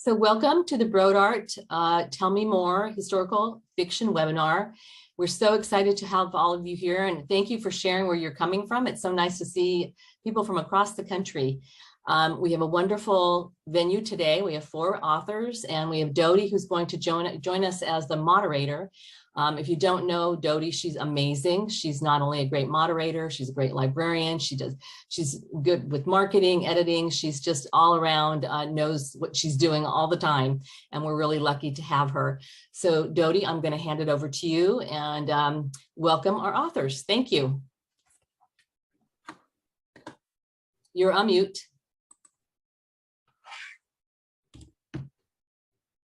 So welcome to the Broad Art Tell Me More Historical Fiction webinar. We're so excited to have all of you here, and thank you for sharing where you're coming from. It's so nice to see people from across the country. We have a wonderful venue today. We have 4 authors, and we have Dodie, who's going to join us as the moderator. If you don't know Dodie, she's amazing. She's not only a great moderator, she's a great librarian. She's good with marketing, editing. She's just all around, knows what she's doing all the time. And we're really lucky to have her. So Dodie, I'm gonna hand it over to you and welcome our authors. Thank you. You're on mute.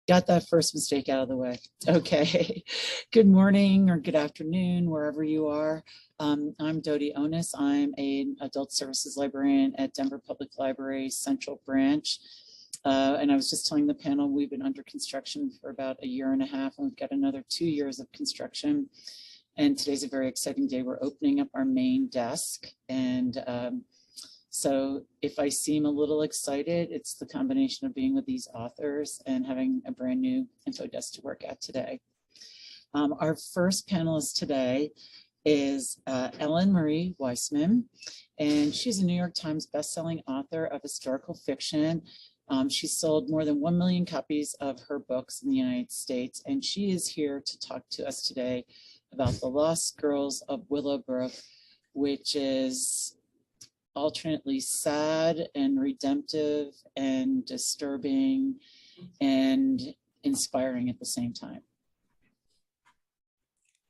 Got that first mistake out of the way. Okay. Good morning or good afternoon, wherever you are. I'm Dodie Onis. I'm an adult services librarian at Denver Public Library Central Branch. And I was just telling the panel, we've been under construction for about 1.5 years, and we've got another 2 years of construction. And today's a very exciting day. We're opening up our main desk. And so if I seem a little excited, it's the combination of being with these authors and having a brand new info desk to work at today. Our first panelist today is Ellen Marie Weissman, and she's a New York Times bestselling author of historical fiction. She sold more than 1 million copies of her books in the United States, and she is here to talk to us today about The Lost Girls of Willowbrook, which is alternately sad and redemptive and disturbing and inspiring at the same time.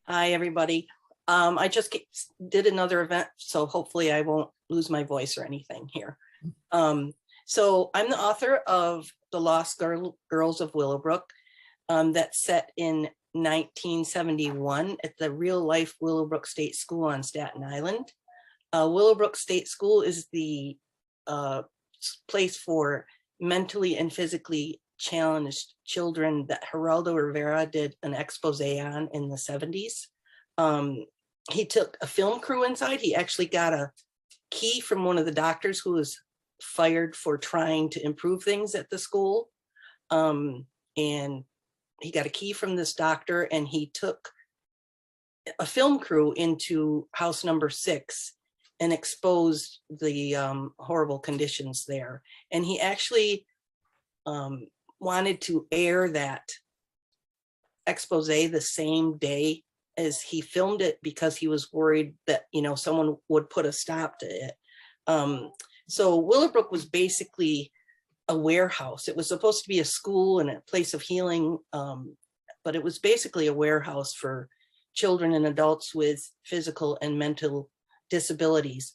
Hi, everybody. I just did another event, so hopefully I won't lose my voice or anything here. So I'm the author of The Lost Girls of Willowbrook, that's set in 1971 at the real-life Willowbrook State School on Staten Island. Willowbrook State School is the place for mentally and physically challenged children that Geraldo Rivera did an expose on in the 70s. He took a film crew inside. He actually got a key from one of the doctors who was fired for trying to improve things at the school. And he got a key from this doctor, and he took a film crew into house number 6 and exposed the horrible conditions there. And he actually wanted to air that expose the same day as he filmed it, because he was worried that, you know, someone would put a stop to it. So Willowbrook was basically a warehouse. It was supposed to be a school and a place of healing, but it was basically a warehouse for children and adults with physical and mental disabilities.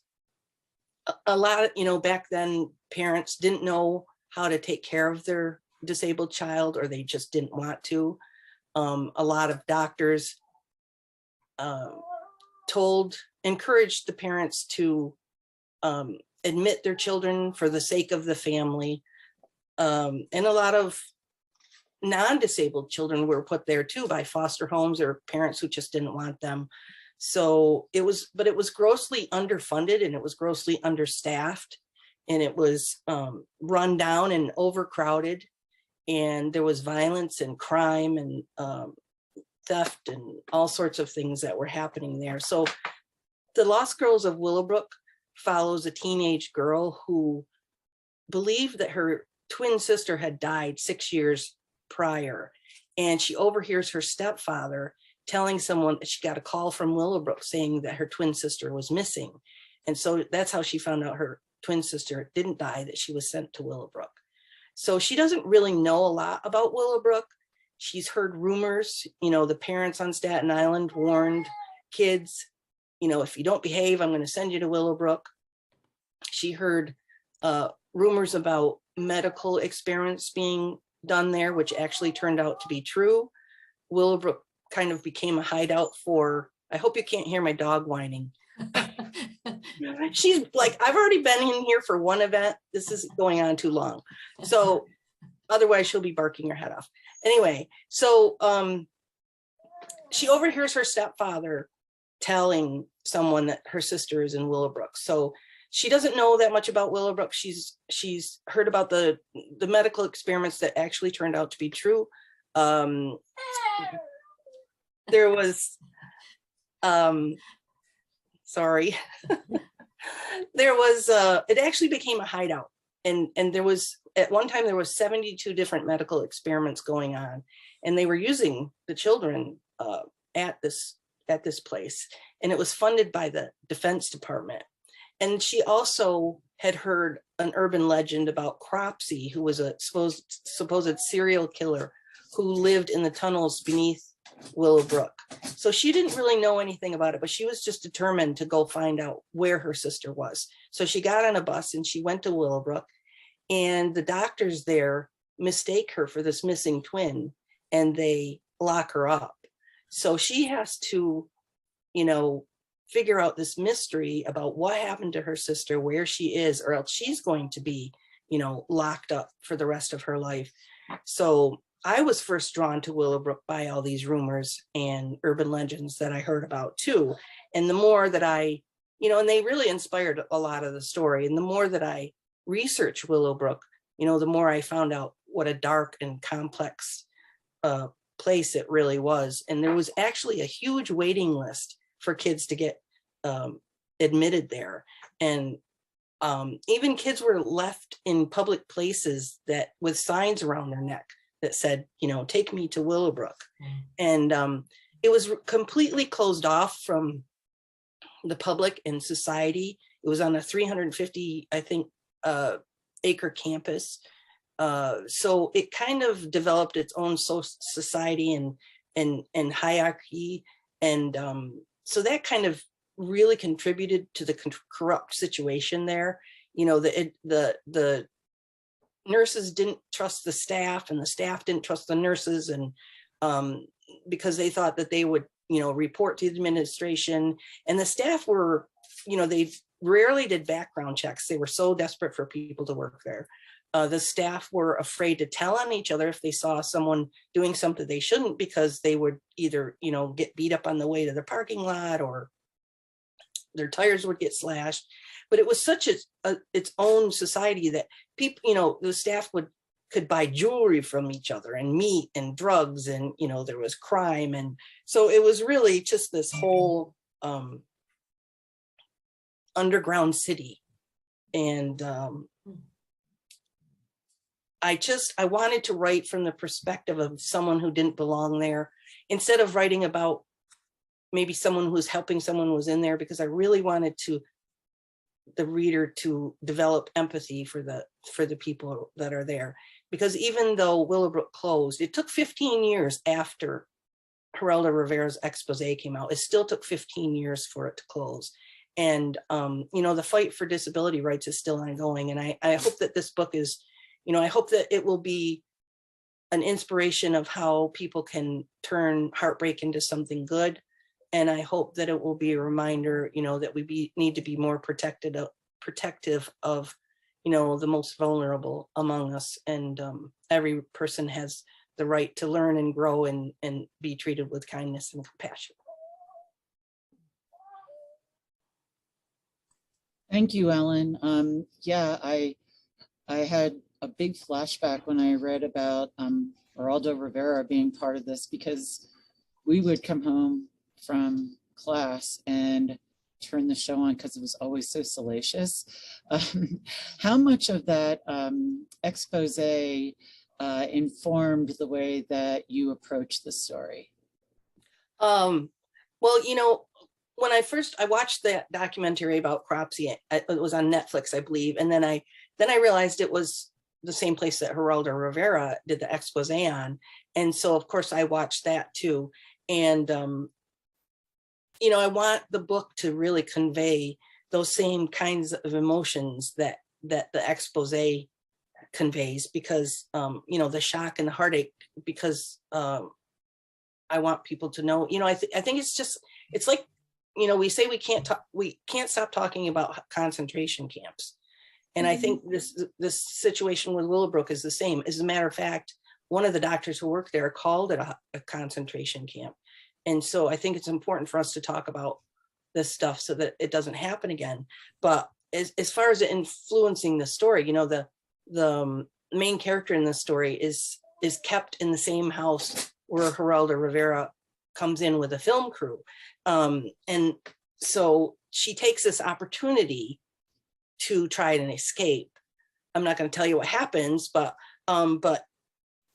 A lot of, you know, back then parents didn't know how to take care of their disabled child, or they just didn't want to. A lot of doctors encouraged the parents to admit their children for the sake of the family. And a lot of non-disabled children were put there too by foster homes or parents who just didn't want them. So it was grossly underfunded, and it was grossly understaffed, and it was run down and overcrowded, and there was violence and crime and theft and all sorts of things that were happening there. So The Lost Girls of Willowbrook follows a teenage girl who believed that her twin sister had died 6 years prior, and she overhears her stepfather telling someone that she got a call from Willowbrook saying that her twin sister was missing. And so that's how she found out her twin sister didn't die, that she was sent to Willowbrook. So she doesn't really know a lot about Willowbrook. She's heard rumors, you know, the parents on Staten Island warned kids, you know, if you don't behave, I'm going to send you to Willowbrook. She heard rumors about medical experiments being done there, which actually turned out to be true. Willowbrook kind of became a hideout for, I hope you can't hear my dog whining. She's like, I've already been in here for one event. This is going on too long. So otherwise she'll be barking her head off. Anyway, so she overhears her stepfather telling someone that her sister is in Willowbrook. So she doesn't know that much about Willowbrook. She's heard about the medical experiments that actually turned out to be true. There was, sorry, there was, it actually became a hideout. And there was, at one time, there was 72 different medical experiments going on, and they were using the children at this place. And it was funded by the Defense Department. And she also had heard an urban legend about Cropsey, who was a supposed serial killer who lived in the tunnels beneath Willowbrook. So she didn't really know anything about it, but she was just determined to go find out where her sister was. So she got on a bus and she went to Willowbrook, and the doctors there mistake her for this missing twin, and they lock her up. So she has to, you know, figure out this mystery about what happened to her sister, where she is, or else she's going to be, you know, locked up for the rest of her life. So I was first drawn to Willowbrook by all these rumors and urban legends that I heard about too. And the more that I, you know, and they really inspired a lot of the story. And the more that I researched Willowbrook, you know, the more I found out what a dark and complex place it really was. And there was actually a huge waiting list for kids to get admitted there. And even kids were left in public places that with signs around their neck that said, you know, take me to Willowbrook. And it was completely closed off from the public and society. It was on a 350, I think, acre campus. So it kind of developed its own society and hierarchy. And so that kind of really contributed to the corrupt situation there. You know, the nurses didn't trust the staff, and the staff didn't trust the nurses, and because they thought that they would, you know, report to the administration. And the staff were, you know, they rarely did background checks. They were so desperate for people to work there. The staff were afraid to tell on each other if they saw someone doing something they shouldn't, because they would either, you know, get beat up on the way to the parking lot, or their tires would get slashed. But it was such its own society that people, you know, the staff could buy jewelry from each other, and meat and drugs, and, you know, there was crime. And so it was really just this whole underground city. And I wanted to write from the perspective of someone who didn't belong there, instead of writing about maybe someone who was helping someone who was in there, because I really wanted the reader to develop empathy for the people that are there. Because even though Willowbrook closed, it took 15 years after Geraldo Rivera's expose came out. It still took 15 years for it to close. And, you know, the fight for disability rights is still ongoing. And I hope that this book is, you know, I hope that it will be an inspiration of how people can turn heartbreak into something good. And I hope that it will be a reminder, you know, that we need to be more protective of, you know, the most vulnerable among us. And every person has the right to learn and grow and be treated with kindness and compassion. Thank you, Ellen. Yeah, I had a big flashback when I read about Geraldo Rivera being part of this, because we would come home from class and turn the show on because it was always so salacious. How much of that expose informed the way that you approach the story? Well, you know, when I watched that documentary about Cropsey, it was on Netflix, I believe. And then I realized it was the same place that Geraldo Rivera did the expose on. And so of course I watched that too. And, you know, I want the book to really convey those same kinds of emotions that the expose conveys, because, you know, the shock and the heartache, because I want people to know, you know, I think it's like, you know, we say we can't stop talking about concentration camps. And I think this situation with Willowbrook is the same. As a matter of fact, one of the doctors who worked there called it a concentration camp. And so I think it's important for us to talk about this stuff so that it doesn't happen again. But as far as influencing the story, you know, the main character in the story is kept in the same house where Geraldo Rivera comes in with a film crew. And so she takes this opportunity to try and escape. I'm not going to tell you what happens, but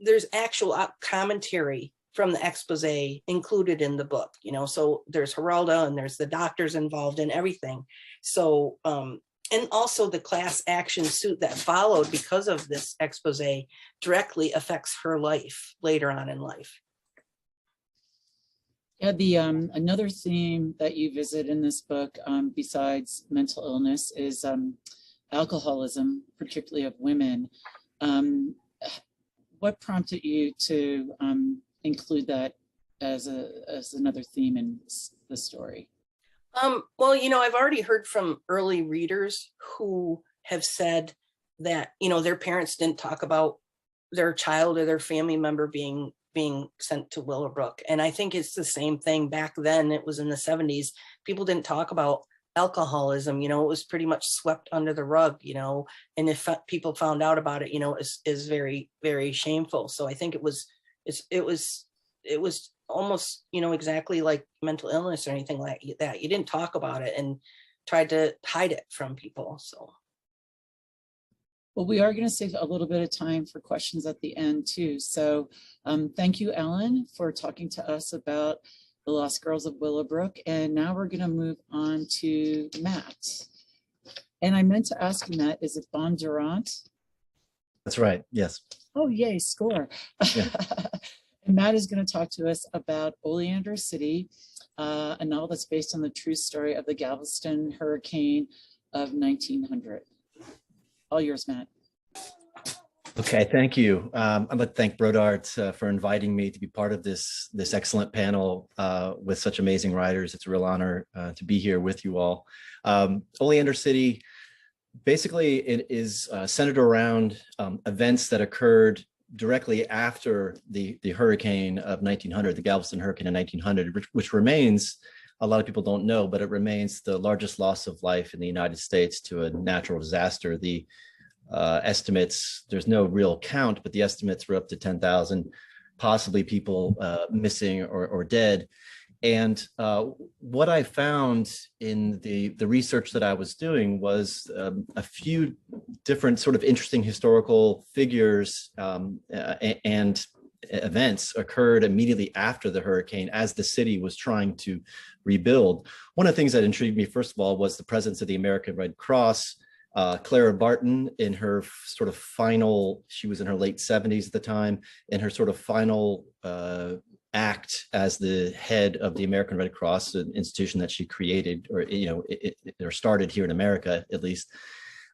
there's actual commentary from the expose included in the book, you know, so there's Geraldo and there's the doctors involved in everything. So, and also the class action suit that followed because of this expose directly affects her life later on in life. Yeah, the another theme that you visit in this book, besides mental illness, is alcoholism, particularly of women. What prompted you to include that as another theme in the story? Well, you know, I've already heard from early readers who have said that, you know, their parents didn't talk about their child or their family member being sent to Willowbrook. And I think it's the same thing back then. It was in the 70s. People didn't talk about alcoholism, you know, it was pretty much swept under the rug, you know, and if people found out about it, you know, is very, very shameful. So I think it was almost, you know, exactly like mental illness or anything like that. You didn't talk about it and tried to hide it from people. So. Well, we are going to save a little bit of time for questions at the end too. So thank you, Ellen, for talking to us about The Lost Girls of Willowbrook. And now we're going to move on to Matt. And I meant to ask you, Matt, is it Bondurant? That's right. Yes. Oh, yay, score. Yeah. And Matt is going to talk to us about Oleander City, a novel that's based on the true story of the Galveston hurricane of 1900. All yours, Matt. Okay, thank you. I'd like to thank Brodart for inviting me to be part of this excellent panel with such amazing writers. It's a real honor to be here with you all. Oleander City, basically, it is centered around events that occurred directly after the hurricane of 1900, the Galveston hurricane of 1900, which remains, a lot of people don't know, but it remains the largest loss of life in the United States to a natural disaster. The estimates, there's no real count, but the estimates were up to 10,000 possibly people missing or dead. And what I found in the research that I was doing was a few different sort of interesting historical figures and events occurred immediately after the hurricane as the city was trying to rebuild. One of the things that intrigued me, first of all, was the presence of the American Red Cross. Clara Barton, in her sort of final, she was in her late 70s at the time, in her sort of final act as the head of the American Red Cross, an institution that she created, or or started here in America at least,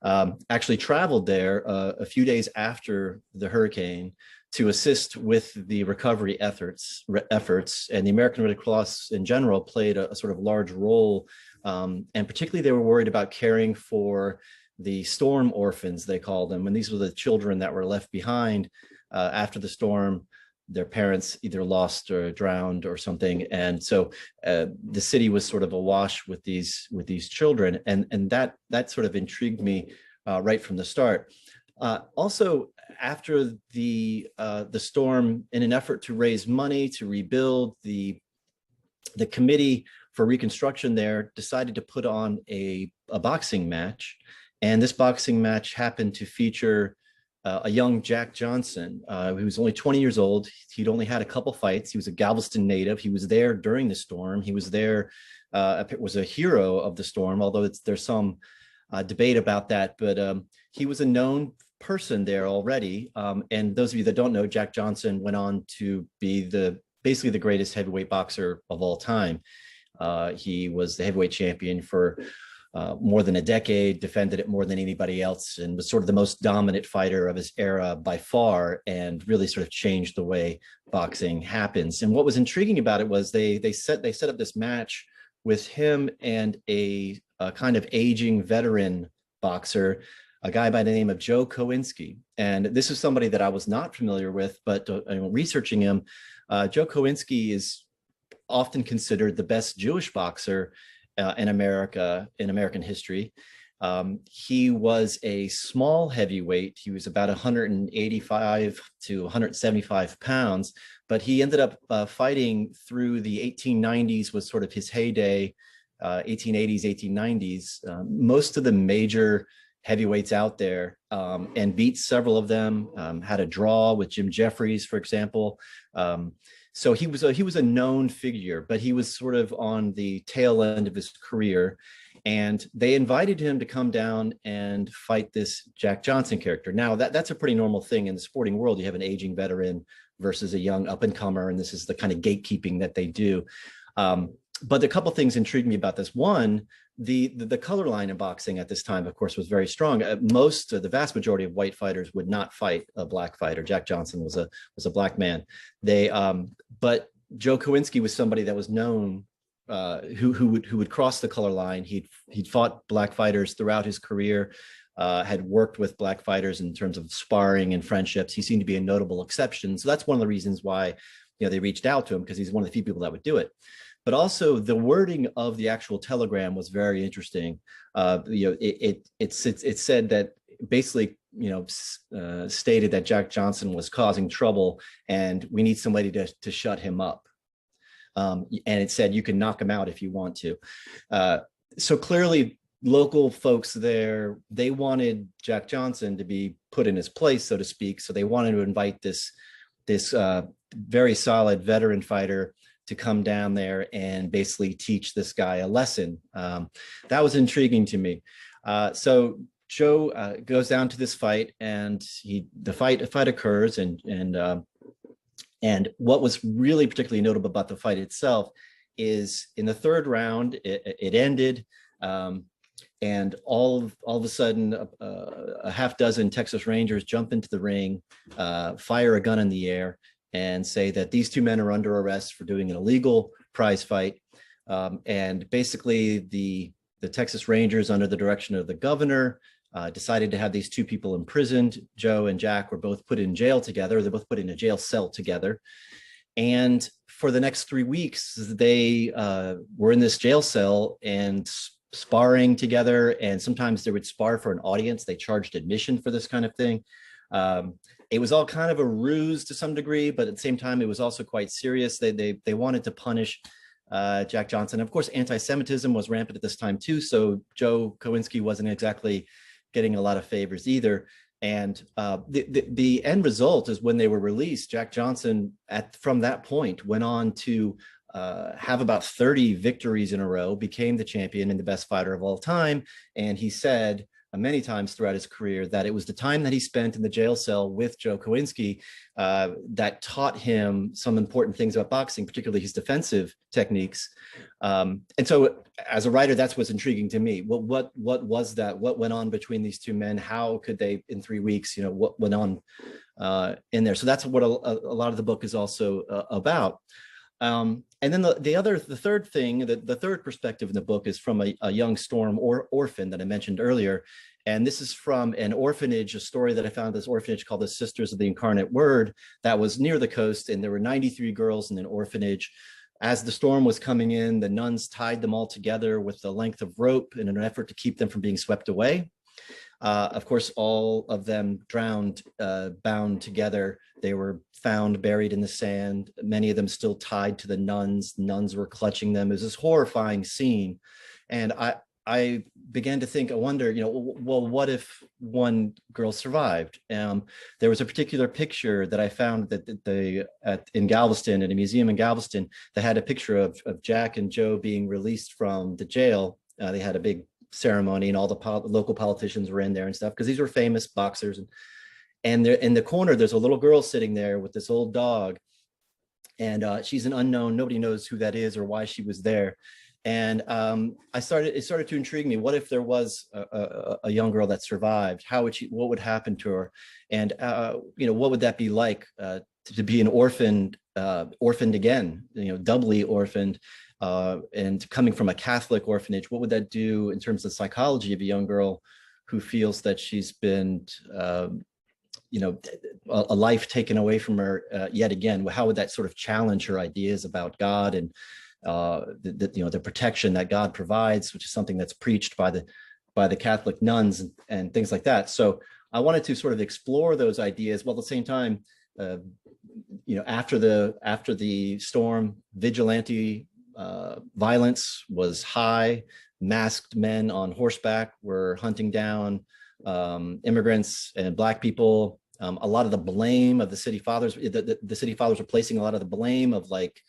actually traveled there a few days after the hurricane to assist with the recovery efforts, and the American Red Cross in general played a sort of large role, and particularly they were worried about caring for the storm orphans, they called them, and these were the children that were left behind after the storm. Their parents either lost or drowned or something, and so the city was sort of awash with these children, and that sort of intrigued me right from the start. Also, after the storm, in an effort to raise money to rebuild, the committee for reconstruction there decided to put on a boxing match, and this boxing match happened to feature a young Jack Johnson, who was only 20 years old. He'd only had a couple fights. He was a Galveston native. He was there during the storm. He was there, was a hero of the storm, although there's some debate about that, but he was a known person there already. And those of you that don't know, Jack Johnson went on to be basically the greatest heavyweight boxer of all time. He was the heavyweight champion for more than a decade, defended it more than anybody else, and was sort of the most dominant fighter of his era by far, and really sort of changed the way boxing happens. And what was intriguing about it was they set up this match with him and a kind of aging veteran boxer, a guy by the name of Joe Kowinski. And this is somebody that I was not familiar with, but researching him, Joe Kowinski is often considered the best Jewish boxer in American history. He was a small heavyweight. He was about 185 to 175 pounds, but he ended up fighting through the 1890s was sort of his heyday, 1880s, 1890s. Most of the major heavyweights out there, and beat several of them, had a draw with Jim Jeffries, for example. So he was a known figure, but he was sort of on the tail end of his career. And they invited him to come down and fight this Jack Johnson character. Now, that's a pretty normal thing in the sporting world. You have an aging veteran versus a young up-and-comer, and this is the kind of gatekeeping that they do. But a couple things intrigued me about this. One, the color line in boxing at this time, of course, was very strong. The vast majority of white fighters would not fight a black fighter. Jack Johnson was a black man. But Joe Kowinski was somebody that was known, who would cross the color line. He'd fought black fighters throughout his career, had worked with black fighters in terms of sparring and friendships. He seemed to be a notable exception. So that's one of the reasons why, they reached out to him, because he's one of the few people that would do it. But also the wording of the actual telegram was very interesting. It said that basically, stated that Jack Johnson was causing trouble and we need somebody to shut him up. And it said you can knock him out if you want to. So clearly local folks there, they wanted Jack Johnson to be put in his place, so to speak. So they wanted to invite this very solid veteran fighter to come down there and basically teach this guy a lesson. That was intriguing to me. So Joe goes down to this fight, and the fight occurs, and what was really particularly notable about the fight itself is in the third round, it ended, and all of a sudden, a half dozen Texas Rangers jump into the ring, fire a gun in the air, and say that these two men are under arrest for doing an illegal prize fight. And basically the Texas Rangers, under the direction of the governor, decided to have these two people imprisoned. Joe and Jack were both put in jail together. They're both put in a jail cell together. And for the next 3 weeks, they were in this jail cell and sparring together. And sometimes they would spar for an audience. They charged admission for this kind of thing. It was all kind of a ruse to some degree, but at the same time, it was also quite serious. They wanted to punish Jack Johnson. Of course, anti-Semitism was rampant at this time too, so Joe Kowinski wasn't exactly getting a lot of favors either. And the end result is when they were released, Jack Johnson, from that point, went on to have about 30 victories in a row, became the champion and the best fighter of all time. And he said many times throughout his career that it was the time that he spent in the jail cell with Joe Kowinski that taught him some important things about boxing, particularly his defensive techniques. And so as a writer, that's what's intriguing to me. What was that? What went on between these two men? How could they, in 3 weeks, what went on in there? So that's what a lot of the book is also about. And then the third thing, the third perspective in the book is from a young Storm orphan that I mentioned earlier. And this is from an orphanage, a story that I found, this orphanage called the Sisters of the Incarnate Word, that was near the coast. And there were 93 girls in an orphanage. As the storm was coming in, the nuns tied them all together with a length of rope in an effort to keep them from being swept away. Of course, all of them drowned, bound together. They were found buried in the sand, many of them still tied to the nuns. Nuns were clutching them. It was this horrifying scene. And I began to think, I wonder, well, what if one girl survived? There was a particular picture that I found that in Galveston, at a museum in Galveston, that had a picture of Jack and Joe being released from the jail. They had a big ceremony and all the local politicians were in there and stuff, because these were famous boxers. And there in the corner, there's a little girl sitting there with this old dog. And she's an unknown. Nobody knows who that is or why she was there. And it started to intrigue me. What if there was a young girl that survived? What would happen to her? And what would that be like to be an orphaned again, doubly orphaned, and coming from a Catholic orphanage? What would that do in terms of the psychology of a young girl who feels that she's been, a life taken away from her yet again? How would that sort of challenge her ideas about God and the protection that God provides, which is something that's preached by by the Catholic nuns and things like that. So I wanted to sort of explore those ideas while at the same time, after the storm, vigilante violence was high. Masked men on horseback were hunting down immigrants and Black people. A lot of the blame of the city fathers, the city fathers were placing a lot of the blame of like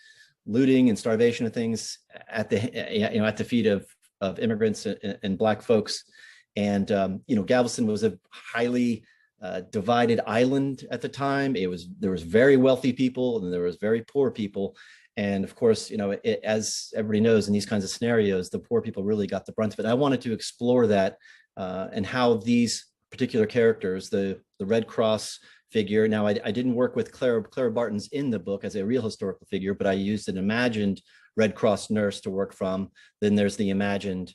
looting and starvation and things at the feet of immigrants and Black folks. And Galveston was a highly divided island at the time. There was very wealthy people and there was very poor people. And of course, as everybody knows, in these kinds of scenarios, the poor people really got the brunt of it. I wanted to explore that and how these particular characters, the Red Cross figure. Now, I didn't work with Clara Barton's in the book as a real historical figure, but I used an imagined Red Cross nurse to work from. Then there's the imagined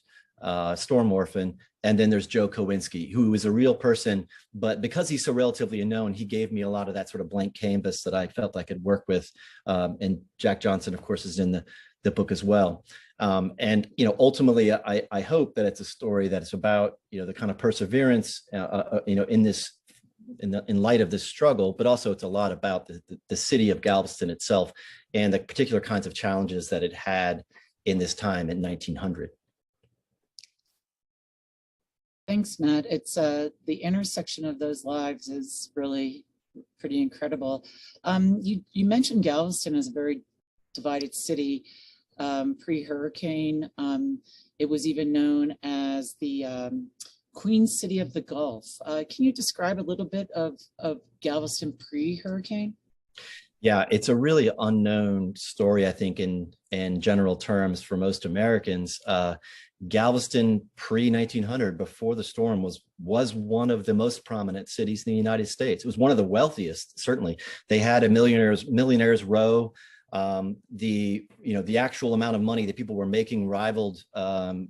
storm orphan. And then there's Joe Kowinski, who is a real person, but because he's so relatively unknown, he gave me a lot of that sort of blank canvas that I felt I could work with. And Jack Johnson, of course, is in the book as well. And ultimately, I hope that it's a story that is about the kind of perseverance in light of this struggle, but also it's a lot about the city of Galveston itself and the particular kinds of challenges that it had in this time in 1900. Thanks, Matt. It's the intersection of those lives is really pretty incredible. You mentioned Galveston as a very divided city pre-hurricane. It was even known as the Queen City of the Gulf. Can you describe a little bit of Galveston pre-hurricane? Yeah, it's a really unknown story, I think, in general terms for most Americans. Galveston pre-1900, before the storm, was one of the most prominent cities in the United States. It was one of the wealthiest, certainly. They had a millionaires row. The actual amount of money that people were making rivaled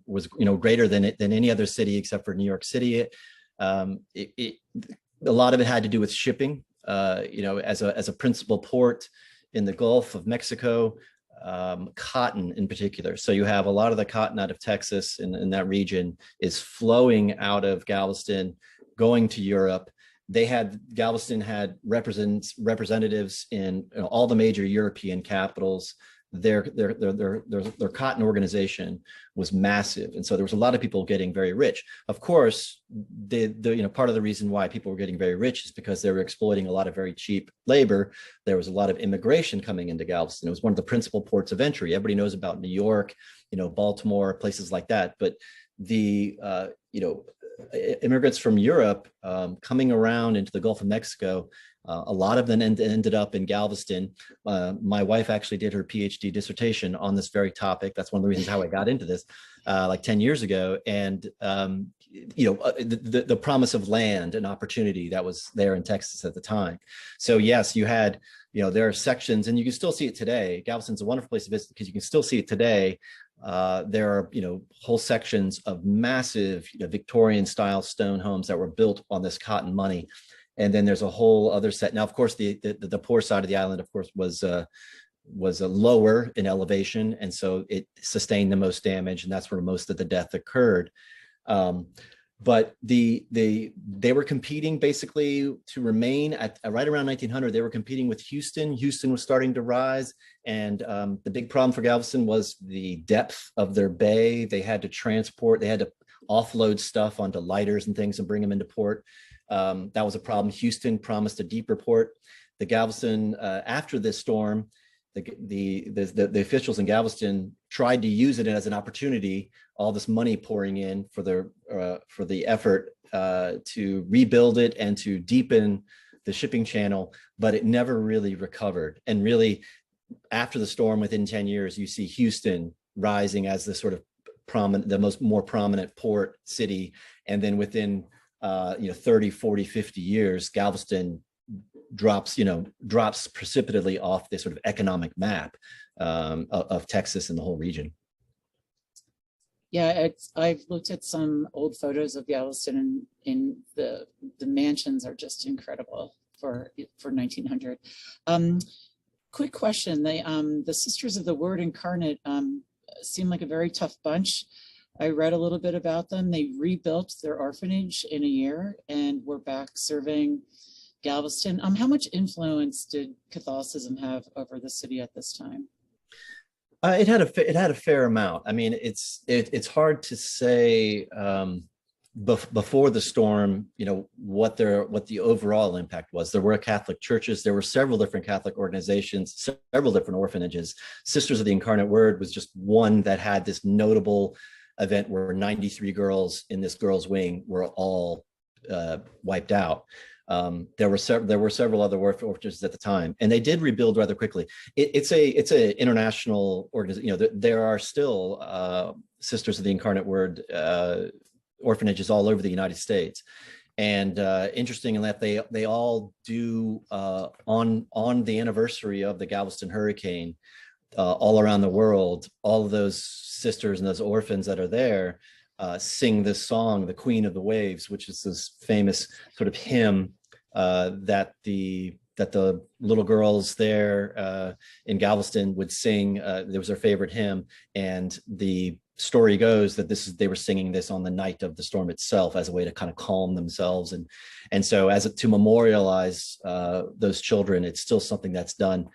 was greater than any other city except for New York City. A lot of it had to do with shipping. As a principal port in the Gulf of Mexico, cotton in particular. So you have a lot of the cotton out of Texas in that region is flowing out of Galveston, going to Europe. Galveston had representatives in all the major European capitals. Their cotton organization was massive, and so there was a lot of people getting very rich. Of course, part of the reason why people were getting very rich is because they were exploiting a lot of very cheap labor. There was a lot of immigration coming into Galveston. It was one of the principal ports of entry. Everybody knows about New York, Baltimore, places like that. But the immigrants from Europe coming around into the Gulf of Mexico. A lot of them ended up in Galveston. My wife actually did her PhD dissertation on this very topic. That's one of the reasons how I got into this, like 10 years ago. And the promise of land and opportunity that was there in Texas at the time. So yes, you had, there are sections, and you can still see it today. Galveston's a wonderful place to visit because you can still see it today. There are, whole sections of massive Victorian style stone homes that were built on this cotton money. And then there's a whole other set. Now, of course, the poor side of the island, of course, was lower in elevation. And so it sustained the most damage. And that's where most of the death occurred. But they were competing basically to remain at right around 1900. They were competing with Houston. Houston was starting to rise. And the big problem for Galveston was the depth of their bay. They had to offload stuff onto lighters and things and bring them into port. That was a problem. Houston promised a deeper port. The Galveston, after this storm, the officials in Galveston tried to use it as an opportunity, all this money pouring in for the effort to rebuild it and to deepen the shipping channel, but it never really recovered. And really, after the storm, within 10 years, you see Houston rising as the sort of more prominent port city. And then within 30, 40, 50 years, Galveston drops precipitously off this sort of economic map of Texas and the whole region. Yeah, I've looked at some old photos of Galveston, and the mansions are just incredible for 1900. Quick question: the Sisters of the Word Incarnate seem like a very tough bunch. I read a little bit about them. They rebuilt their orphanage in a year and we're back serving Galveston. How much influence did Catholicism have over the city at this time? It had a fair amount. I mean, it's hard to say before the storm, what the overall impact was. There were Catholic churches, there were several different Catholic organizations, several different orphanages. Sisters of the Incarnate Word was just one that had this notable event where 93 girls in this girls' wing were all wiped out. There were several other orphanages at the time, and they did rebuild rather quickly. It's a international organization. There are still Sisters of the Incarnate Word orphanages all over the United States, and interesting in that they all do on the anniversary of the Galveston hurricane, all around the world, all of those sisters and those orphans that are there sing this song, "The Queen of the Waves," which is this famous sort of hymn that the little girls there in Galveston would sing. It was their favorite hymn, and the story goes that they were singing this on the night of the storm itself as a way to kind of calm themselves, and so to memorialize those children. It's still something that's done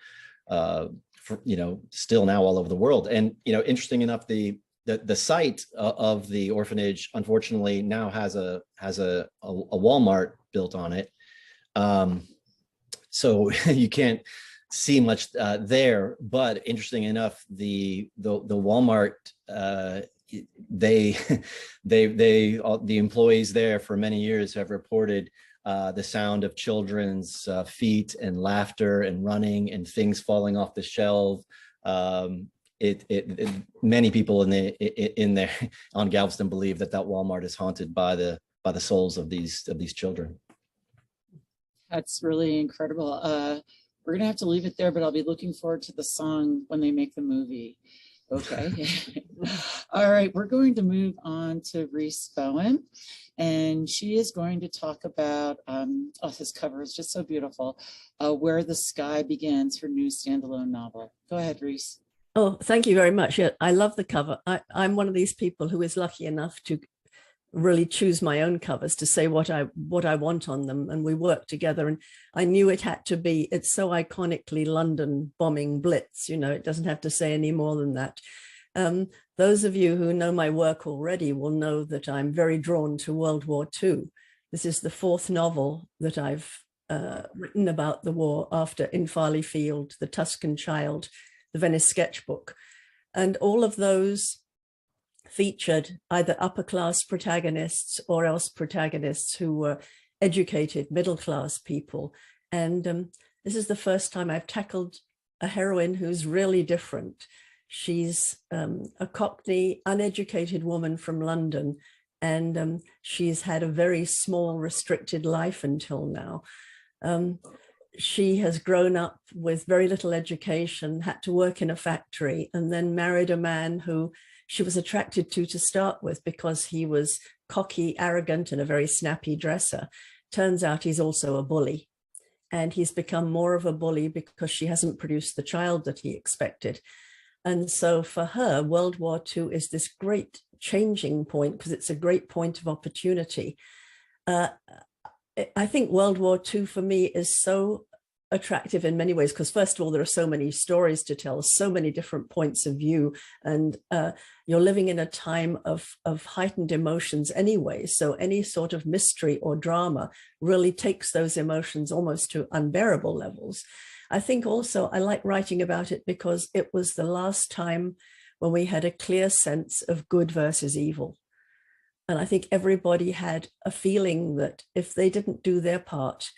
still now all over the world. And interesting enough, the site of the orphanage unfortunately now has a Walmart built on it, so you can't see much there. But interesting enough, the Walmart, the employees there for many years have reported the sound of children's feet and laughter and running and things falling off the shelf. Many people in there on Galveston believe that Walmart is haunted by the souls of these children. That's really incredible. We're gonna have to leave it there, but I'll be looking forward to the song when they make the movie. Okay. All right, we're going to move on to Reese Bowen, and she is going to talk about, this cover is just so beautiful, Where the Sky Begins, her new standalone novel. Go ahead, Reese. Oh, thank you very much. Yeah, I love the cover. I'm one of these people who is lucky enough to really choose my own covers, to say what I want on them, and we work together. And I knew it had to be, it's so iconically London bombing blitz, it doesn't have to say any more than that. Those of you who know my work already will know that I'm very drawn to World War II. This is the fourth novel that I've written about the war, after In Farley Field, The Tuscan Child, The Venice Sketchbook. And all of those featured either upper class protagonists or else protagonists who were educated middle class people. And this is the first time I've tackled a heroine who's really different. She's a Cockney, uneducated woman from London, and she's had a very small, restricted life until now. She has grown up with very little education, had to work in a factory, and then married a man who she was attracted to start with because he was cocky, arrogant, and a very snappy dresser. Turns out he's also a bully, and he's become more of a bully because she hasn't produced the child that he expected. And so for her, World War II is this great changing point because it's a great point of opportunity. I think World War II for me is so attractive in many ways because, first of all, there are so many stories to tell, so many different points of view, and you're living in a time of heightened emotions anyway. So any sort of mystery or drama really takes those emotions almost to unbearable levels. I think also I like writing about it because it was the last time when we had a clear sense of good versus evil. And I think everybody had a feeling that if they didn't do their part,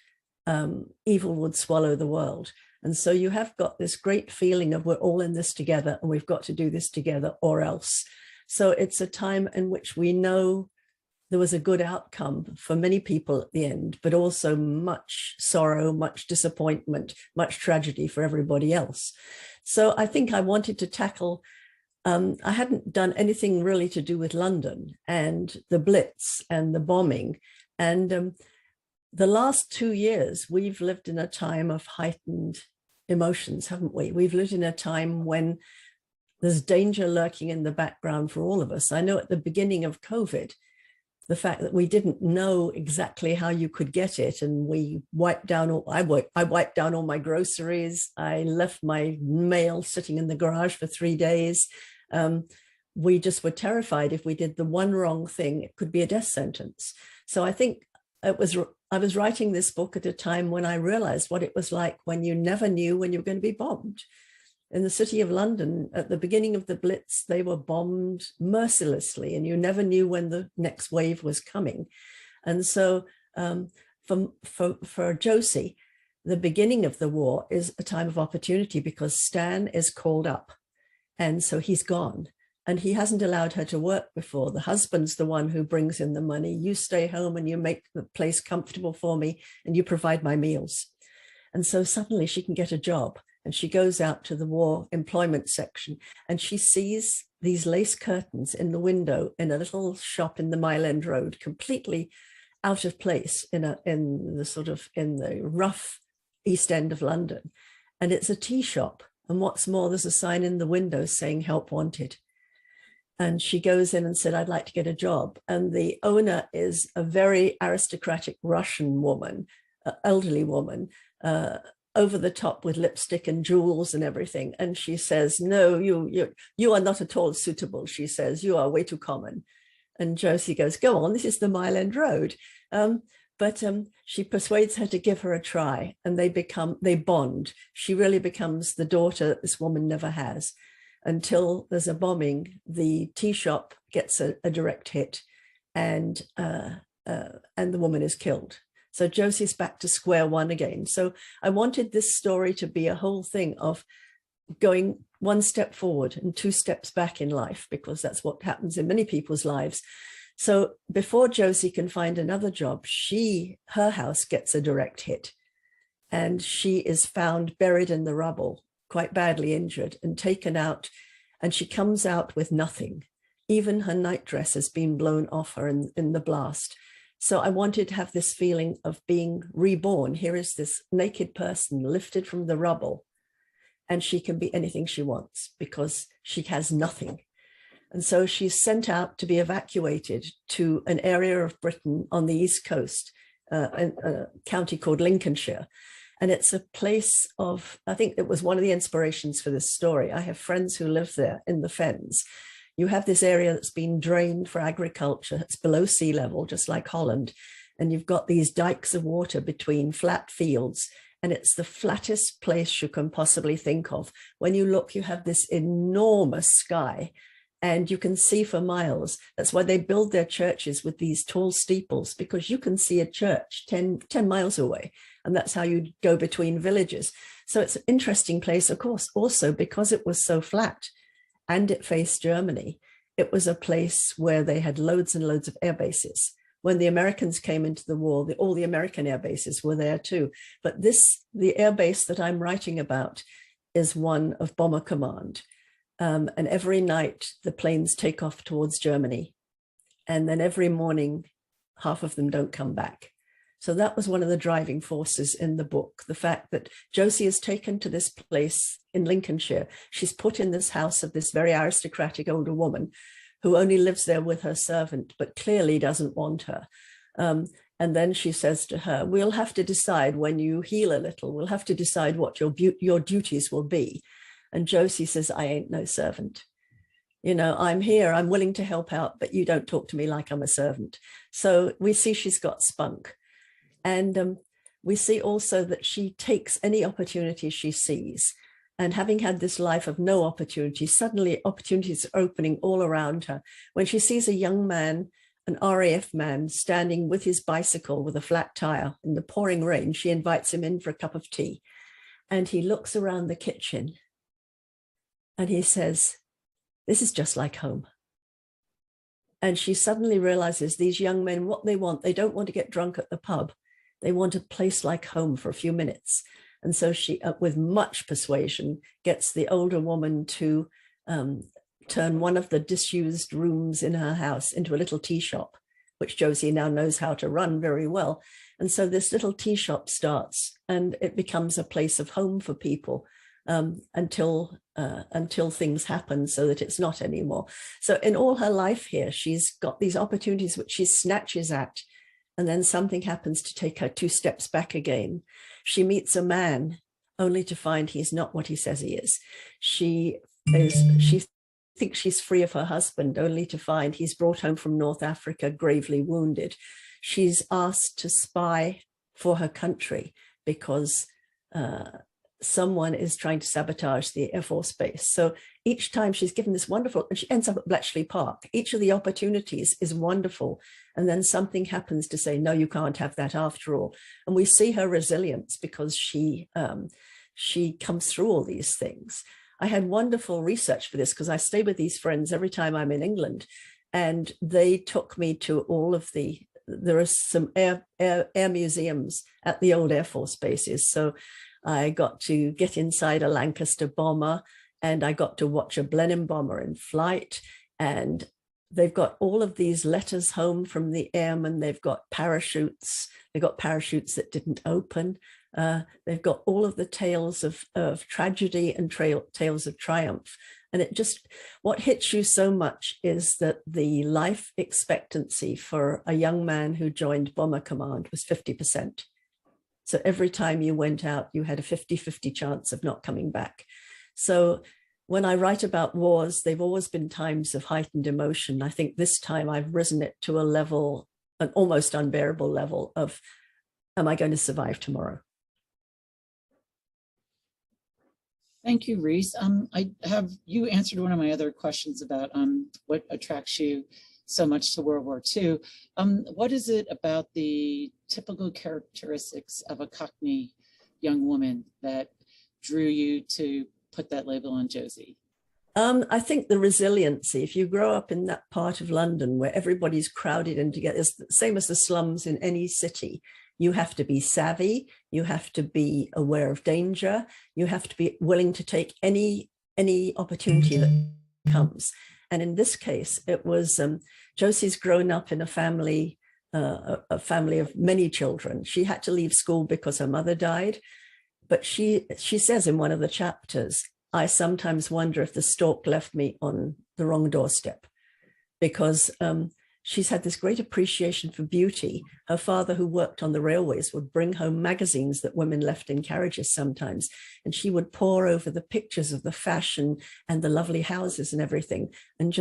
evil would swallow the world. And so you have got this great feeling of we're all in this together and we've got to do this together or else. So it's a time in which we know there was a good outcome for many people at the end, but also much sorrow, much disappointment, much tragedy for everybody else. So I think I wanted to tackle, I hadn't done anything really to do with London and the Blitz and the bombing. And the last 2 years, we've lived in a time of heightened emotions, haven't we? We've lived in a time when there's danger lurking in the background for all of us. I know at the beginning of COVID, the fact that we didn't know exactly how you could get it, and we wiped down all, I wiped down all my groceries. I left my mail sitting in the garage for 3 days. We just were terrified if we did the one wrong thing, it could be a death sentence. So I think I was writing this book at a time when I realized what it was like when you never knew when you were going to be bombed. In the city of London, at the beginning of the Blitz, they were bombed mercilessly, and you never knew when the next wave was coming. And so for Josie, the beginning of the war is a time of opportunity because Stan is called up, and so he's gone. And he hasn't allowed her to work before. The husband's the one who brings in the money. You stay home and you make the place comfortable for me, and you provide my meals. And so suddenly she can get a job. And she goes out to the war employment section, and she sees these lace curtains in the window in a little shop in the Mile End Road, completely out of place in the rough East End of London. And it's a tea shop. And what's more, there's a sign in the window saying help wanted. And she goes in and said, I'd like to get a job. And the owner is a very aristocratic Russian woman, elderly woman, over the top with lipstick and jewels and everything. And she says, no, you are not at all suitable. She says, you are way too common. And Josie goes, go on, this is the Mile End Road. But she persuades her to give her a try, and they bond. She really becomes the daughter that this woman never has, until there's a bombing. The tea shop gets a direct hit, and the woman is killed. So Josie's back to square one again. So I wanted this story to be a whole thing of going one step forward and 2 steps back in life, because that's what happens in many people's lives. So before Josie can find another job, her house gets a direct hit, and she is found buried in the rubble, quite badly injured, and taken out, and she comes out with nothing. Even her nightdress has been blown off her in the blast. So I wanted to have this feeling of being reborn. Here is this naked person lifted from the rubble, and she can be anything she wants because she has nothing. And so she's sent out to be evacuated to an area of Britain on the East Coast, a county called Lincolnshire. And it's a place of, I think it was one of the inspirations for this story. I have friends who live there in the Fens. You have this area that's been drained for agriculture. It's below sea level, just like Holland. And you've got these dikes of water between flat fields. And it's the flattest place you can possibly think of. When you look, you have this enormous sky, and you can see for miles. That's why they build their churches with these tall steeples, because you can see a church 10 miles away. And that's how you go between villages. So it's an interesting place, of course, also because it was so flat and it faced Germany. It was a place where they had loads and loads of air bases. When the Americans came into the war, all the American air bases were there too. But the air base that I'm writing about is one of Bomber Command. And every night the planes take off towards Germany. And then every morning, half of them don't come back. So that was one of the driving forces in the book, the fact that Josie is taken to this place in Lincolnshire. She's put in this house of this very aristocratic older woman who only lives there with her servant, but clearly doesn't want her. And then she says to her, we'll have to decide when you heal a little, we'll have to decide what your duties will be. And Josie says, I ain't no servant. You know, I'm here, I'm willing to help out, but you don't talk to me like I'm a servant. So we see she's got spunk. And we see also that she takes any opportunity she sees. And having had this life of no opportunity, suddenly opportunities are opening all around her. When she sees a young man, an RAF man, standing with his bicycle with a flat tire in the pouring rain, she invites him in for a cup of tea. And he looks around the kitchen and he says, this is just like home. And she suddenly realizes these young men, what they want, they don't want to get drunk at the pub. They want a place like home for a few minutes. And so she, with much persuasion, gets the older woman to turn one of the disused rooms in her house into a little tea shop, which Josie now knows how to run very well. And so this little tea shop starts, and it becomes a place of home for people until things happen so that it's not anymore. So in all her life here, she's got these opportunities which she snatches at, and then something happens to take her 2 steps back again. She meets a man only to find he's not what he says he is. She thinks she's free of her husband only to find he's brought home from North Africa gravely wounded. She's asked to spy for her country because someone is trying to sabotage the Air Force base. So each time she's given this wonderful, and she ends up at Bletchley Park. Each of the opportunities is wonderful. And then something happens to say, no, you can't have that after all. And we see her resilience because she comes through all these things. I had wonderful research for this because I stay with these friends every time I'm in England. And they took me to all of there are some air museums at the old Air Force bases. So I got to get inside a Lancaster bomber, and I got to watch a Blenheim bomber in flight. And they've got all of these letters home from the airmen. They've got parachutes. They've got parachutes that didn't open. They've got all of the tales of tragedy and tales of triumph. And it just, what hits you so much is that the life expectancy for a young man who joined Bomber Command was 50%. So every time you went out, you had a 50-50 chance of not coming back. So when I write about wars, they've always been times of heightened emotion. I think this time I've risen it to a level, an almost unbearable level of, am I going to survive tomorrow? Thank you, Reese. You answered one of my other questions about what attracts you so much to World War II. What is it about the typical characteristics of a Cockney young woman that drew you to put that label on Josie? I think the resiliency. If you grow up in that part of London where everybody's crowded in together, it's the same as the slums in any city. You have to be savvy. You have to be aware of danger. You have to be willing to take any opportunity that comes. And in this case, it was Josie's grown up in a family of many children. She had to leave school because her mother died. But she says in one of the chapters, I sometimes wonder if the stork left me on the wrong doorstep, because she's had this great appreciation for beauty. Her father, who worked on the railways, would bring home magazines that women left in carriages sometimes, and she would pore over the pictures of the fashion and the lovely houses and everything, and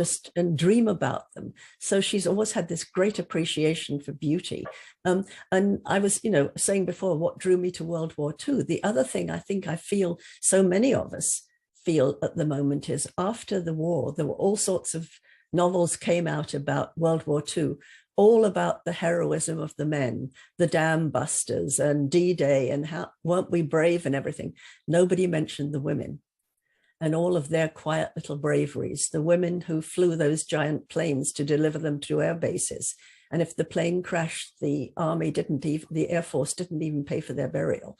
dream about them. So she's always had this great appreciation for beauty. And I was, saying before, what drew me to World War II. The other thing I think I feel so many of us feel at the moment is, after the war, there were all sorts of novels came out about World War II, all about the heroism of the men, the dam busters and D-Day, and how weren't we brave and everything. Nobody mentioned the women and all of their quiet little braveries, the women who flew those giant planes to deliver them to air bases. And if the plane crashed, the Air Force didn't even pay for their burial.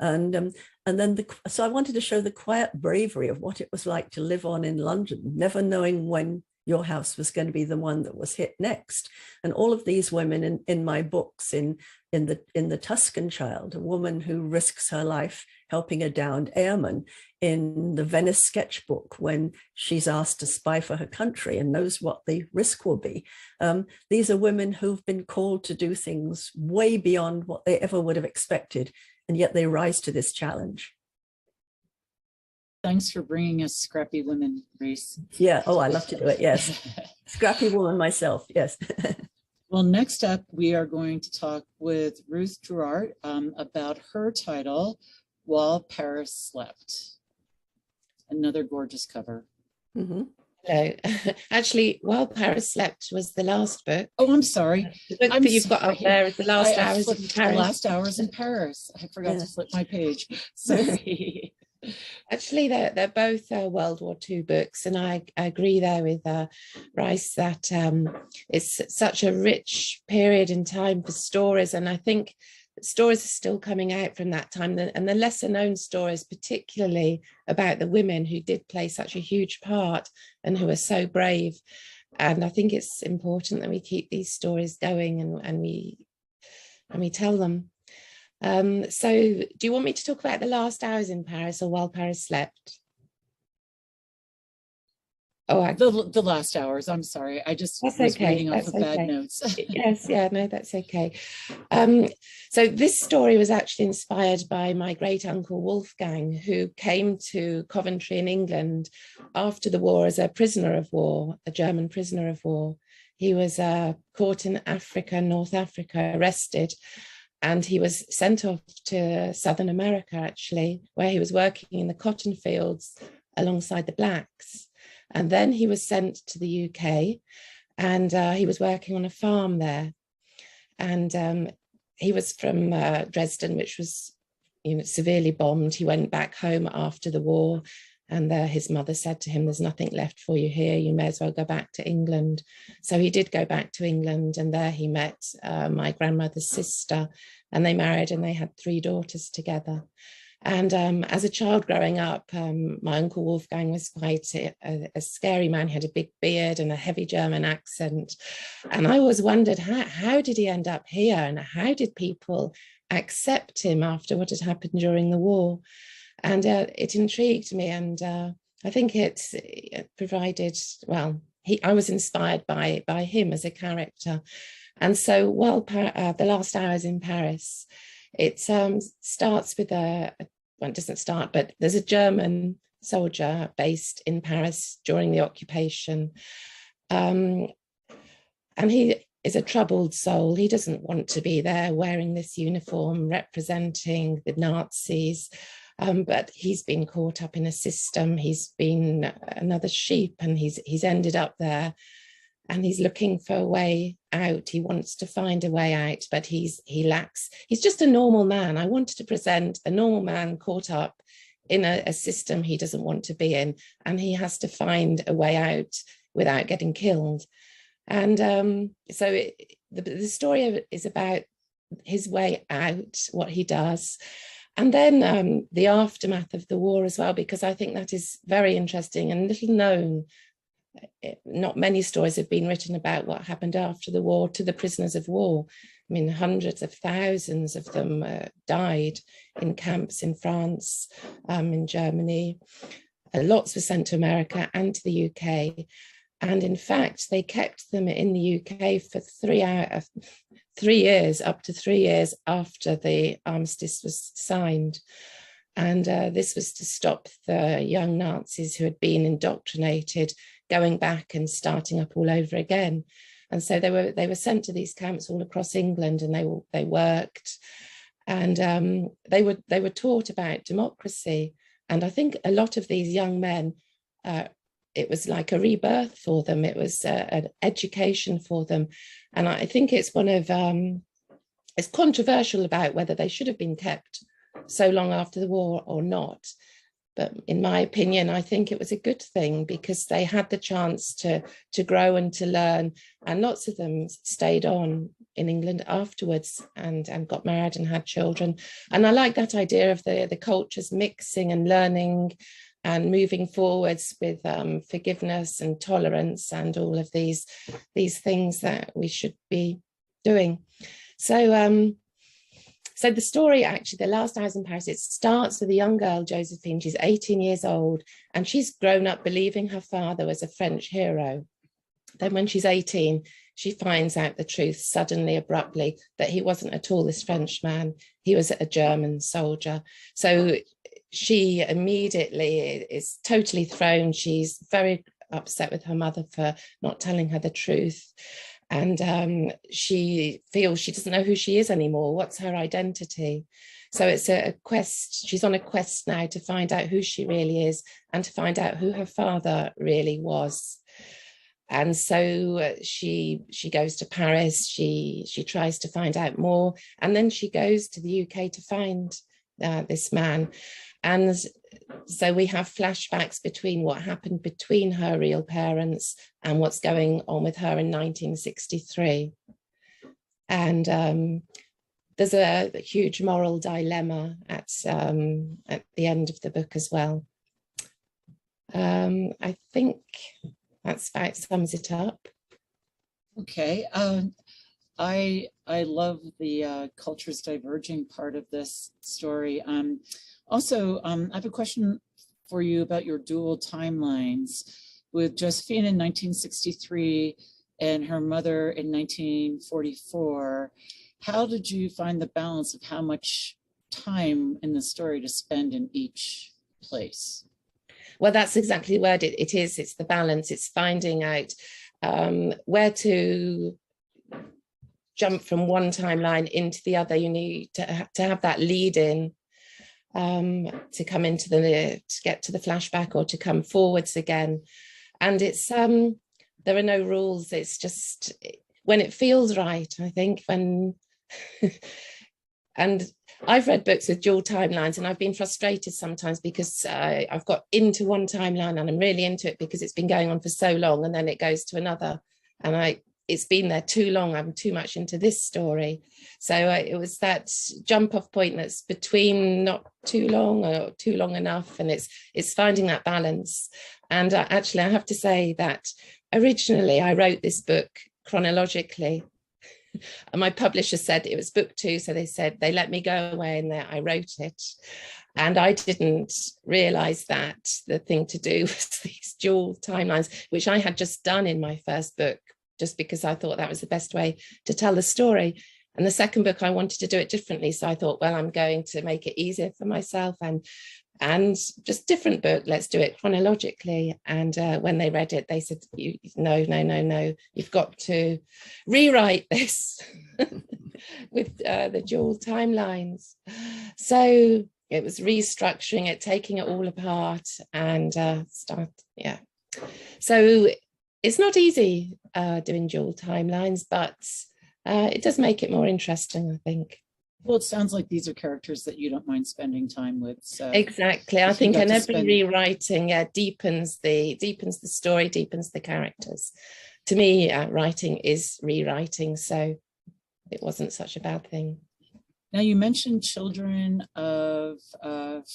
So I wanted to show the quiet bravery of what it was like to live on in London, never knowing when your house was going to be the one that was hit next. And all of these women in my books, in the Tuscan Child, a woman who risks her life helping a downed airman, in the Venice sketchbook, when she's asked to spy for her country and knows what the risk will be. These are women who've been called to do things way beyond what they ever would have expected, and yet they rise to this challenge. Thanks for bringing us scrappy women, Reese. Yeah. Oh, I love to do it. Yes. Scrappy woman myself. Yes. Well, next up, we are going to talk with Ruth Gerard about her title, While Paris Slept. Another gorgeous cover. Mm-hmm. Hello. Actually, While Paris Slept was the last book. Oh, I'm sorry. The book that you've got up there is The Last Hours in Paris. The Last Hours in Paris. I forgot to flip my page. Sorry. Actually, they're both World War II books, and I agree there with Rice that it's such a rich period in time for stories, and I think stories are still coming out from that time, and the lesser known stories, particularly about the women who did play such a huge part and who are so brave. And I think it's important that we keep these stories going and we tell them. So do you want me to talk about the last hours in Paris or while Paris slept? Oh, The last hours. I'm sorry. I just that's was okay. reading off That's of bad okay. notes. Yes, yeah, no, that's okay. So this story was actually inspired by my great uncle Wolfgang, who came to Coventry in England after the war as a prisoner of war, a German prisoner of war. He was caught in Africa, North Africa, arrested, and he was sent off to Southern America, actually, where he was working in the cotton fields alongside the blacks. And then he was sent to the UK, and he was working on a farm there. And he was from Dresden, which was, severely bombed. He went back home after the war, and his mother said to him, "There's nothing left for you here. You may as well go back to England." So he did go back to England, and there he met my grandmother's sister, and they married, and they had 3 daughters together. And as a child growing up, my uncle Wolfgang was quite a scary man. He had a big beard and a heavy German accent. And I always wondered, how did he end up here? And how did people accept him after what had happened during the war? And it intrigued me. And I think it provided, well, I was inspired by him as a character. And so while the last hours in Paris, it starts with well, it doesn't start, but there's a German soldier based in Paris during the occupation. And he is a troubled soul. He doesn't want to be there wearing this uniform representing the Nazis, but he's been caught up in a system. He's been another sheep, and he's ended up there. And he's looking for a way out. He wants to find a way out, but he's just a normal man. I wanted to present a normal man caught up in a system he doesn't want to be in, and he has to find a way out without getting killed. And so the story is about his way out, what he does, and then the aftermath of the war as well, because I think that is very interesting and little known. Not many stories have been written about what happened after the war to the prisoners of war. I mean, hundreds of thousands of them died in camps in France, in Germany. Lots were sent to America and to the UK. And in fact, they kept them in the UK for 3 years, up to 3 years after the armistice was signed. And this was to stop the young Nazis who had been indoctrinated going back and starting up all over again. And so they were sent to these camps all across England, and they worked, and they were taught about democracy. And I think a lot of these young men, it was like a rebirth for them. It was an education for them. And I think it's it's controversial about whether they should have been kept so long after the war or not. But in my opinion, I think it was a good thing, because they had the chance to grow and to learn. And lots of them stayed on in England afterwards and got married and had children. And I like that idea of the cultures mixing and learning and moving forwards with forgiveness and tolerance and all of these things that we should be doing. So the story, actually, The Last Hours in Paris, it starts with a young girl, Josephine. She's 18 years old, and she's grown up believing her father was a French hero. Then when she's 18, she finds out the truth suddenly, abruptly, that he wasn't at all this Frenchman. He was a German soldier. So she immediately is totally thrown. She's very upset with her mother for not telling her the truth. And she feels she doesn't know who she is anymore. What's her identity? So it's a quest. She's on a quest now to find out who she really is and to find out who her father really was. And so she goes to Paris. She tries to find out more, and then she goes to the UK to find this man. And so we have flashbacks between what happened between her real parents and what's going on with her in 1963. And there's a huge moral dilemma at the end of the book as well. I think that's about sums it up. Okay. I love the cultures diverging part of this story. Also, I have a question for you about your dual timelines with Josephine in 1963 and her mother in 1944. How did you find the balance of how much time in the story to spend in each place? Well, that's exactly what it is. It's the balance. It's finding out where to jump from one timeline into the other. You need to have that lead in to come into to get to the flashback or to come forwards again. And it's there are no rules. It's just when it feels right, I think, when and I've read books with dual timelines and I've been frustrated sometimes because I've got into one timeline and I'm really into it because it's been going on for so long, and then it goes to another and it's been there too long. I'm too much into this story. So it was that jump off point that's between not too long or too long enough, and it's finding that balance. And actually, I have to say that originally I wrote this book chronologically. And my publisher said it was book 2, so they said they let me go away and I wrote it. And I didn't realize that the thing to do was these dual timelines, which I had just done in my first book, just because I thought that was the best way to tell the story. And the second book, I wanted to do it differently. So I thought, well, I'm going to make it easier for myself and just different book, let's do it chronologically. And when they read it, they said, no, you've got to rewrite this with the dual timelines. So it was restructuring it, taking it all apart and so it's not easy doing dual timelines, but it does make it more interesting, I think. Well, it sounds like these are characters that you don't mind spending time with. So exactly, I think, and every rewriting deepens the story, deepens the characters. To me, writing is rewriting, so it wasn't such a bad thing. Now, you mentioned children of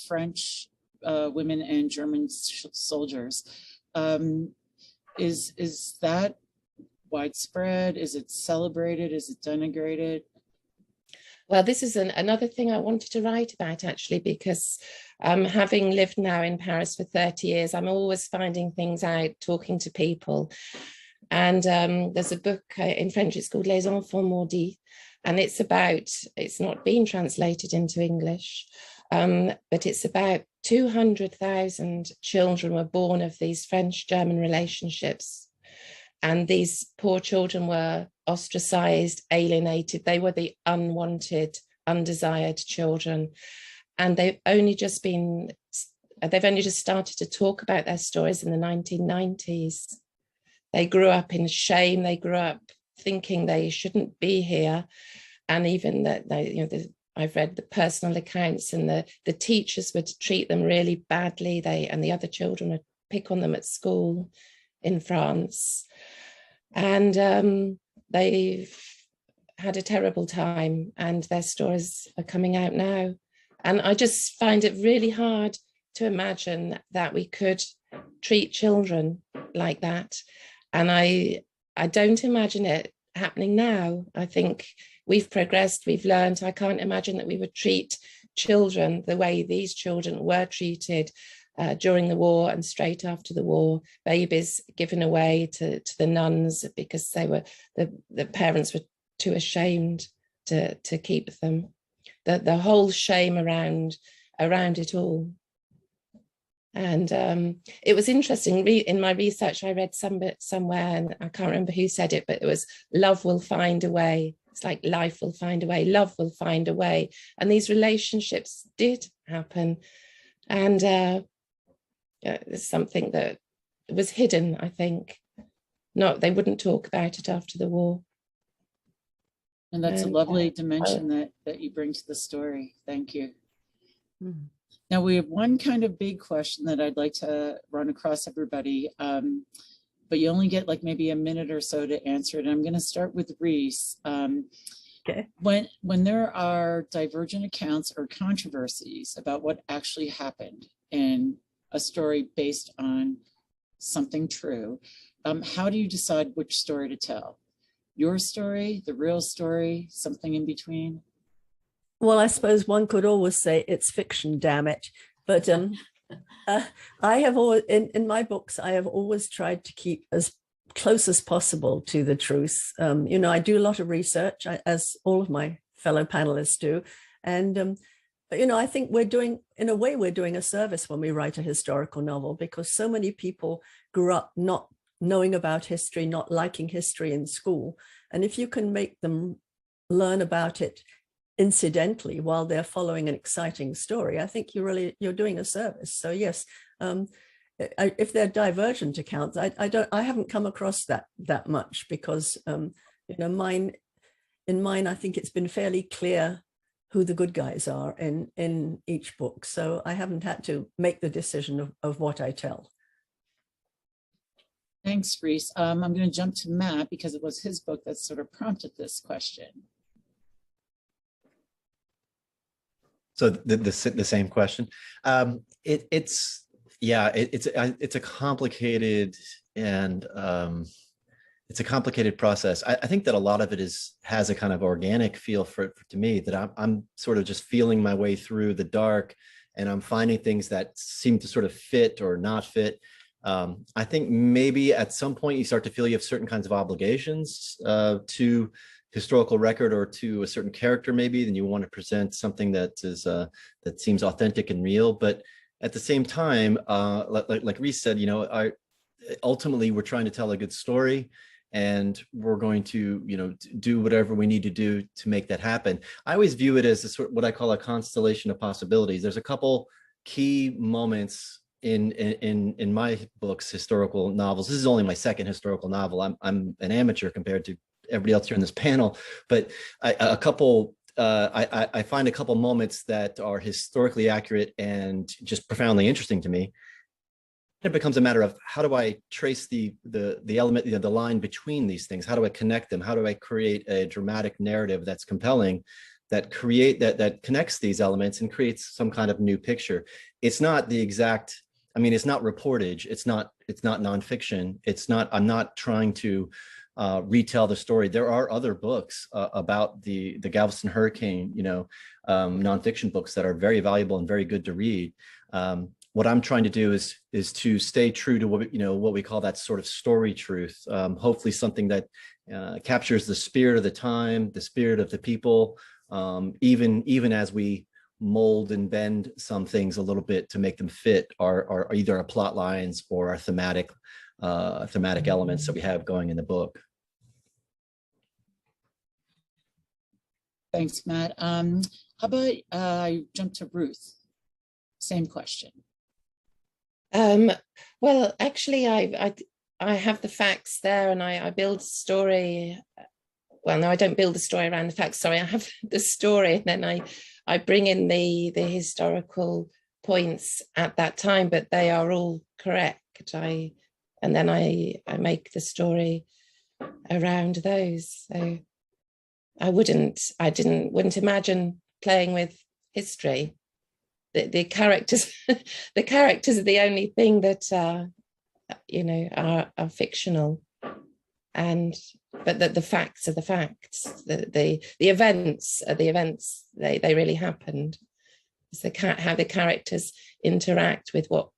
French women and German soldiers. Is that widespread? Is it celebrated? Is it denigrated? Well, this is another thing I wanted to write about, actually, because having lived now in Paris for 30 years, I'm always finding things out, talking to people. And there's a book in French, it's called Les Enfants Maudits, and it's not been translated into English, but it's about 200,000 children were born of these French-German relationships. And these poor children were ostracized, alienated. They were the unwanted, undesired children. And they've only just started to talk about their stories in the 1990s. They grew up in shame. They grew up thinking they shouldn't be here. And even that I've read the personal accounts, and the teachers would treat them really badly. And the other children would pick on them at school in France, and they've had a terrible time, and their stories are coming out now. And I just find it really hard to imagine that we could treat children like that. And I don't imagine it happening now. I think we've progressed, we've learned. I can't imagine that we would treat children the way these children were treated during the war and straight after the war. Babies given away to the nuns because the parents were too ashamed to keep them. The whole shame around it all. And it was interesting. In my research, I read somewhere, and I can't remember who said it, but it was love will find a way. It's like life will find a way, love will find a way. And these relationships did happen. And it's something that was hidden, I think. They wouldn't talk about it after the war. And that's a lovely dimension that you bring to the story. Thank you. Mm-hmm. Now we have one kind of big question that I'd like to run across everybody, but you only get like maybe a minute or so to answer it. And I'm going to start with Reese. Okay. When there are divergent accounts or controversies about what actually happened in a story based on something true, how do you decide which story to tell? your story, the real story, something in between? Well, I suppose one could always say it's fiction, damn it. But I have always, in my books, I have always tried to keep as close as possible to the truth. I do a lot of research, as all of my fellow panelists do. And, I think we're doing a service when we write a historical novel, because so many people grew up not knowing about history, not liking history in school. And if you can make them learn about it incidentally while they're following an exciting story, I think you're doing a service. So yes, if they're divergent accounts, I haven't come across that much, because in mine, I think it's been fairly clear who the good guys are in each book. So I haven't had to make the decision of what I tell. Thanks, Reese. I'm going to jump to Matt because it was his book that sort of prompted this question. So the same question. It's a complicated and it's a complicated process. I think that a lot of it has a kind of organic feel to me, that I'm sort of just feeling my way through the dark, and I'm finding things that seem to sort of fit or not fit. I think maybe at some point you start to feel you have certain kinds of obligations to historical record or to a certain character, maybe, then you want to present something that is that seems authentic and real. But at the same time, like Reese said, ultimately we're trying to tell a good story, and we're going to, do whatever we need to do to make that happen. I always view it as what I call a constellation of possibilities. There's a couple key moments in my books, historical novels. This is only my second historical novel. I'm an amateur compared to everybody else here in this panel, but I find a couple moments that are historically accurate and just profoundly interesting to me. It becomes a matter of, how do I trace the element, the line between these things? How do I connect them? How do I create a dramatic narrative that's compelling, that connects these elements and creates some kind of new picture? It's not the exact, it's not reportage. It's not nonfiction. I'm not trying to retell the story. There are other books about the Galveston hurricane, nonfiction books that are very valuable and very good to read. What I'm trying to do is to stay true to what we call that sort of story truth. Hopefully something that captures the spirit of the time, the spirit of the people, even as we mold and bend some things a little bit to make them fit our either our plot lines or our thematic elements that we have going in the book. Thanks, Matt. How about I jump to Ruth? Same question. Well, actually, I have the facts there, and I build a story. Well, no, I don't build the story around the facts. Sorry, I have the story, and then I bring in the historical points at that time, but they are all correct. And then I make the story around those. So I wouldn't imagine playing with history. The characters, the characters are the only thing that are fictional, but the facts are the facts. The events are the events. They really happened. It's how the characters interact with what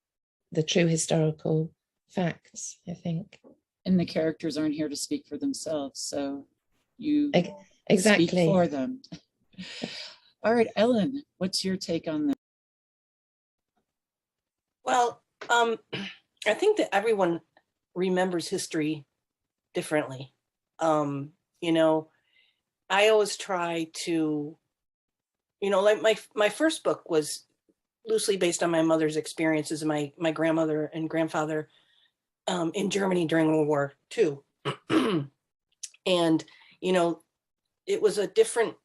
the true historical facts, I think. And the characters aren't here to speak for themselves, so you exactly speak for them. All right, Ellen, what's your take on this? Well, I think that everyone remembers history differently. I always try to, like my first book was loosely based on my mother's experiences and my grandmother and grandfather in Germany during World War II. And, it was a different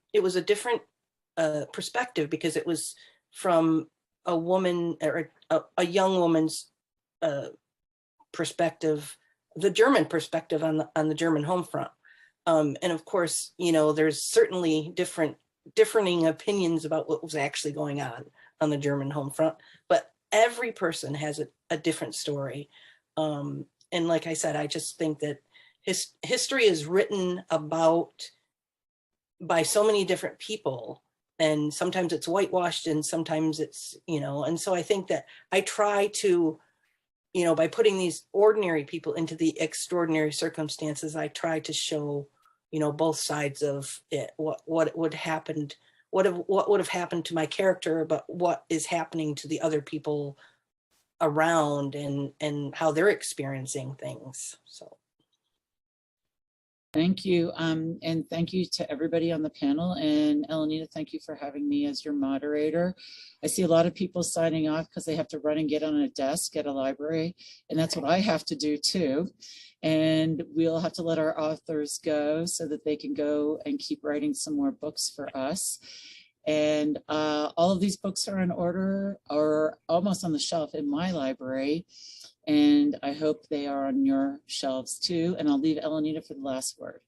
perspective, because it was from a woman or a young woman's perspective, the German perspective on the German home front. And of course, there's certainly differing opinions about what was actually going on the German home front, but every person has a different story. And like I said, I just think that history is written about by so many different people, and sometimes it's whitewashed and sometimes it's, and so I think that I try to, by putting these ordinary people into the extraordinary circumstances, I try to show, both sides of it, what would happen, what would have happened to my character, but what is happening to the other people around and how they're experiencing things. So Thank you. And thank you to everybody on the panel. And Elenita, thank you for having me as your moderator. I see a lot of people signing off because they have to run and get on a desk at a library. And that's what I have to do too. And we'll have to let our authors go so that they can go and keep writing some more books for us. And all of these books are in order or almost on the shelf in my library. And I hope they are on your shelves too. And I'll leave Elenita for the last word.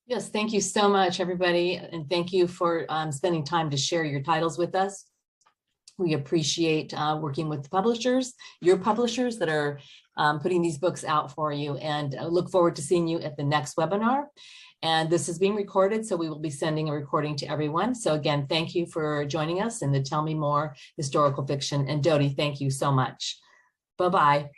Yes, thank you so much, everybody. And thank you for spending time to share your titles with us. We appreciate working with the publishers, your publishers that are putting these books out for you, and I look forward to seeing you at the next webinar. And this is being recorded, so we will be sending a recording to everyone. So again, thank you for joining us in the Tell Me More Historical Fiction. And Dodie, thank you so much. Bye-bye.